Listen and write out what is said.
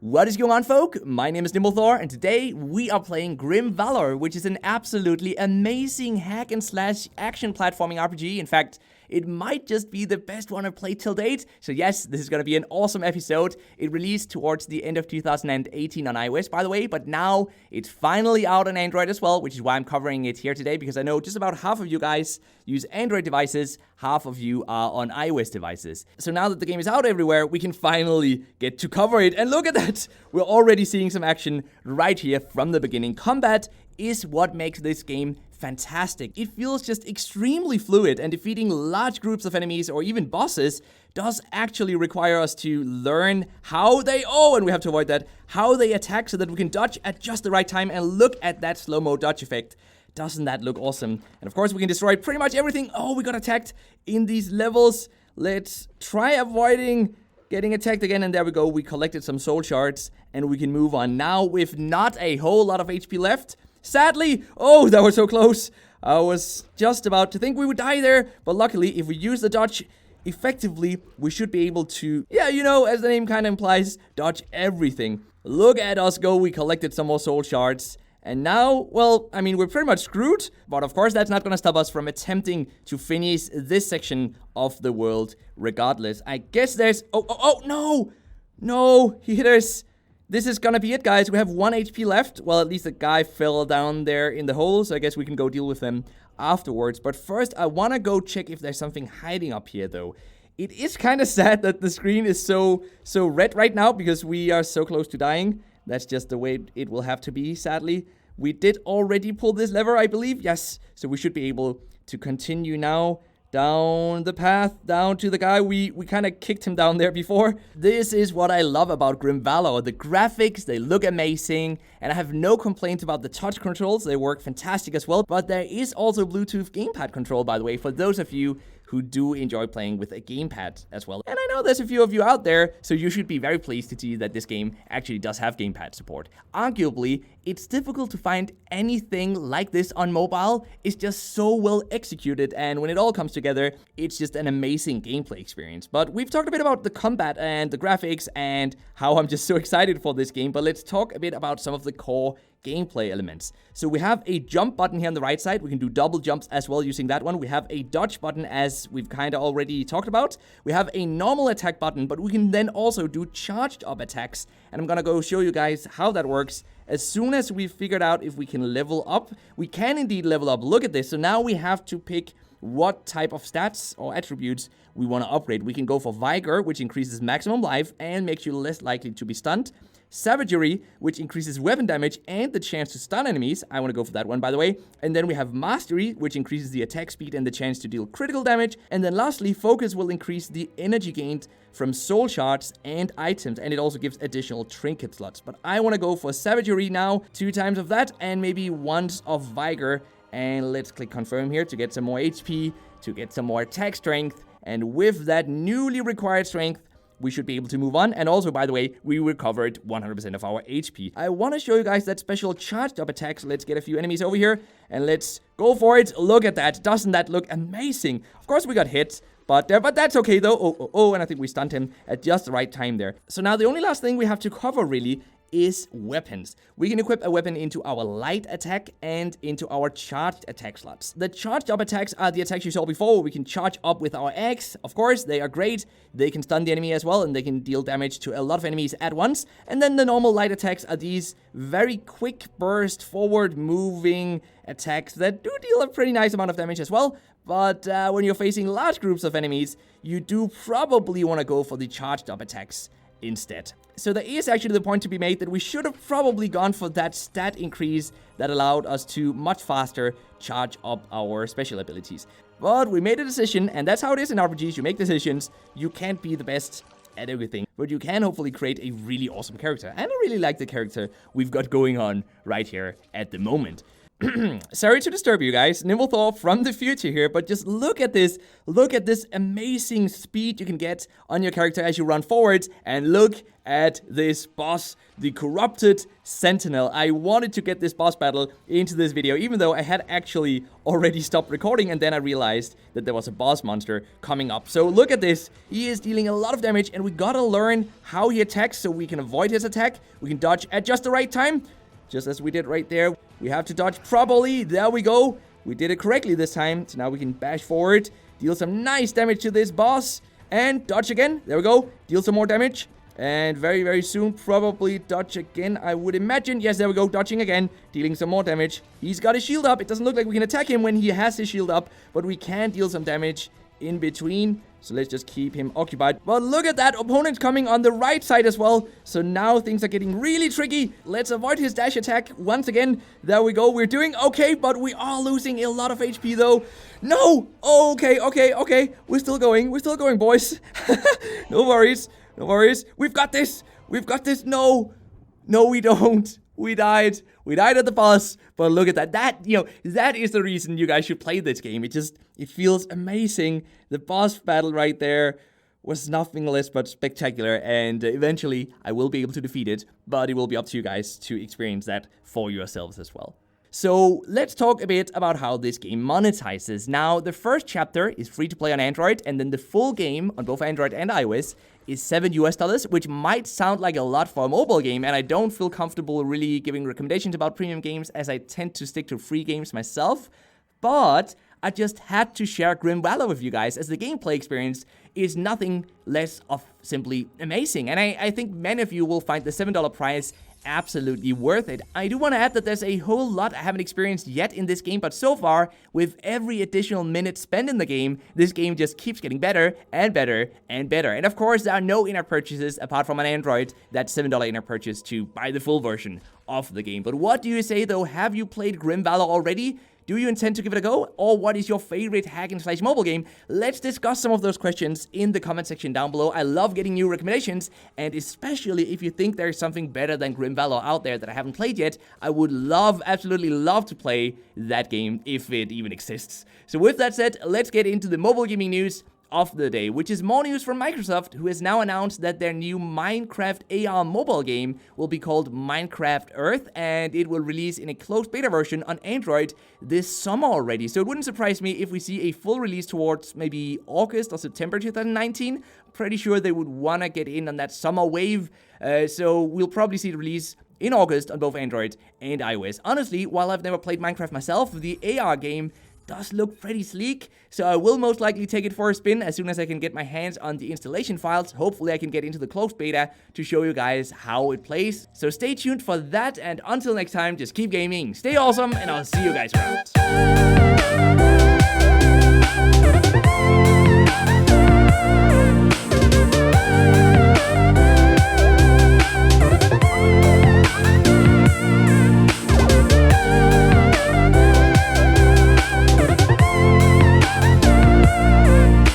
What is going on, folk? My name is NimbleThor, and today we are playing Grimvalor, which is an absolutely amazing hack and slash action platforming RPG. In fact, it might just be the best one I've played till date. So yes, this is going to be an awesome episode. It released towards the end of 2018 on iOS, by the way, but now it's finally out on Android as well, which is why I'm covering it here today, because I know just about half of you guys use Android devices, half of you are on iOS devices. So now that the game is out everywhere, we can finally get to cover it. And look at that! We're already seeing some action right here from the beginning. Combat is what makes this game fantastic. It feels just extremely fluid, and defeating large groups of enemies or even bosses does actually require us to learn how they, and we have to avoid that, how they attack so that we can dodge at just the right time. And look at that slow-mo dodge effect. Doesn't that look awesome? And of course we can destroy pretty much everything. Oh, we got attacked in these levels. Let's try avoiding getting attacked again, and there we go. We collected some soul shards, and we can move on now with not a whole lot of HP left. Sadly, that was so close. I was just about to think we would die there, but luckily, if we use the dodge effectively, we should be able to, as the name kind of implies, dodge everything. Look at us go. We collected some more soul shards. And now, we're pretty much screwed, but of course that's not going to stop us from attempting to finish this section of the world regardless. I guess there's... No, he hit us. This is gonna be it, guys. We have 1 HP left. Well, at least the guy fell down there in the hole, so I guess we can go deal with him afterwards. But first, I want to go check if there's something hiding up here, though. It is kind of sad that the screen is so red right now because we are so close to dying. That's just the way it will have to be, sadly. We did already pull this lever, I believe. Yes, so we should be able to continue now down the path, down to the guy. We kind of kicked him down there before. This is what I love about Grimvalor. The graphics, they look amazing, and I have no complaints about the touch controls. They work fantastic as well, but there is also Bluetooth Gamepad control, by the way, for those of you who do enjoy playing with a gamepad as well. And I know there's a few of you out there, so you should be very pleased to see that this game actually does have gamepad support. Arguably, it's difficult to find anything like this on mobile. It's just so well executed, and when it all comes together, it's just an amazing gameplay experience. But we've talked a bit about the combat and the graphics and how I'm just so excited for this game, but let's talk a bit about some of the core gameplay elements. So we have a jump button here on the right side. We can do double jumps as well using that one. We have a dodge button, as we've kind of already talked about. We have a normal attack button, but we can then also do charged up attacks. And I'm gonna go show you guys how that works. As soon as we've figured out if we can level up, we can indeed level up. Look at this. So now we have to pick what type of stats or attributes we want to upgrade. We can go for Vigor, which increases maximum life and makes you less likely to be stunned. Savagery, which increases weapon damage and the chance to stun enemies. I want to go for that one, by the way. And then we have Mastery, which increases the attack speed and the chance to deal critical damage. And then lastly, Focus will increase the energy gained from soul shards and items, and it also gives additional trinket slots. But I want to go for Savagery now, 2 times of that, and maybe once of Vigor. And let's click confirm here to get some more HP, to get some more attack strength. And with that newly required strength, we should be able to move on. And also, by the way, we recovered 100% of our HP. I want to show you guys that special charged up attack. So let's get a few enemies over here and let's go for it. Look at that. Doesn't that look amazing? Of course, we got hit, but that's okay though. And I think we stunned him at just the right time there. So now the only last thing we have to cover really is weapons. We can equip a weapon into our light attack and into our charged attack slots. The charged up attacks are the attacks you saw before. We can charge up with our axe. Of course, they are great. They can stun the enemy as well, and they can deal damage to a lot of enemies at once. And then the normal light attacks are these very quick burst, forward moving attacks that do deal a pretty nice amount of damage as well. But when you're facing large groups of enemies, you do probably want to go for the charged up attacks instead. So there is actually the point to be made that we should have probably gone for that stat increase that allowed us to much faster charge up our special abilities. But we made a decision, and that's how it is in RPGs. You make decisions. You can't be the best at everything, but you can hopefully create a really awesome character. And I really like the character we've got going on right here at the moment. Sorry to disturb you guys, NimbleThor from the future here, but just look at this. Look at this amazing speed you can get on your character as you run forwards, and look at this boss, the Corrupted Sentinel. I wanted to get this boss battle into this video, even though I had actually already stopped recording, and then I realized that there was a boss monster coming up. So look at this. He is dealing a lot of damage, and we gotta learn how he attacks so we can avoid his attack. We can dodge at just the right time, just as we did right there. We have to dodge properly. There we go. We did it correctly this time. So now we can bash forward, deal some nice damage to this boss, and dodge again. There we go. Deal some more damage. And very, very soon, probably dodge again, I would imagine. Yes, there we go. Dodging again, dealing some more damage. He's got his shield up. It doesn't look like we can attack him when he has his shield up, but we can deal some damage in between. So let's just keep him occupied. But look at that, opponent coming on the right side as well. So now things are getting really tricky. Let's avoid his dash attack once again. There we go. We're doing okay, but we are losing a lot of HP though. No! Okay. We're still going, boys. No worries. We've got this. No, we don't. We died at the boss, but look at that. That is the reason you guys should play this game. It feels amazing. The boss battle right there was nothing less but spectacular, and eventually I will be able to defeat it, but it will be up to you guys to experience that for yourselves as well. So let's talk a bit about how this game monetizes. Now, the first chapter is free to play on Android, and then the full game on both Android and iOS is $7, which might sound like a lot for a mobile game, and I don't feel comfortable really giving recommendations about premium games as I tend to stick to free games myself, but I just had to share Grimvalor with you guys, as the gameplay experience is nothing less of simply amazing, and I think many of you will find the $7 price absolutely worth it. I do want to add that there's a whole lot I haven't experienced yet in this game, but so far, with every additional minute spent in the game, this game just keeps getting better and better and better. And of course, there are no in-app purchases apart from on Android, that $7 in-app purchase to buy the full version of the game. But what do you say though? Have you played Grimvalor already? Do you intend to give it a go? Or what is your favorite hack and slash mobile game? Let's discuss some of those questions in the comment section down below. I love getting new recommendations, and especially if you think there's something better than Grimvalor out there that I haven't played yet, I would absolutely love to play that game if it even exists. So with that said, let's get into the mobile gaming news of the day, which is more news from Microsoft, who has now announced that their new Minecraft AR mobile game will be called Minecraft Earth, and it will release in a closed beta version on Android this summer already. So it wouldn't surprise me if we see a full release towards maybe August or September 2019. Pretty sure they would want to get in on that summer wave, so we'll probably see the release in August on both Android and iOS. Honestly, while I've never played Minecraft myself, the AR game does look pretty sleek, so I will most likely take it for a spin as soon as I can get my hands on the installation files. Hopefully I can get into the closed beta to show you guys how it plays. So stay tuned for that, and until next time, just keep gaming, stay awesome, and I'll see you guys around.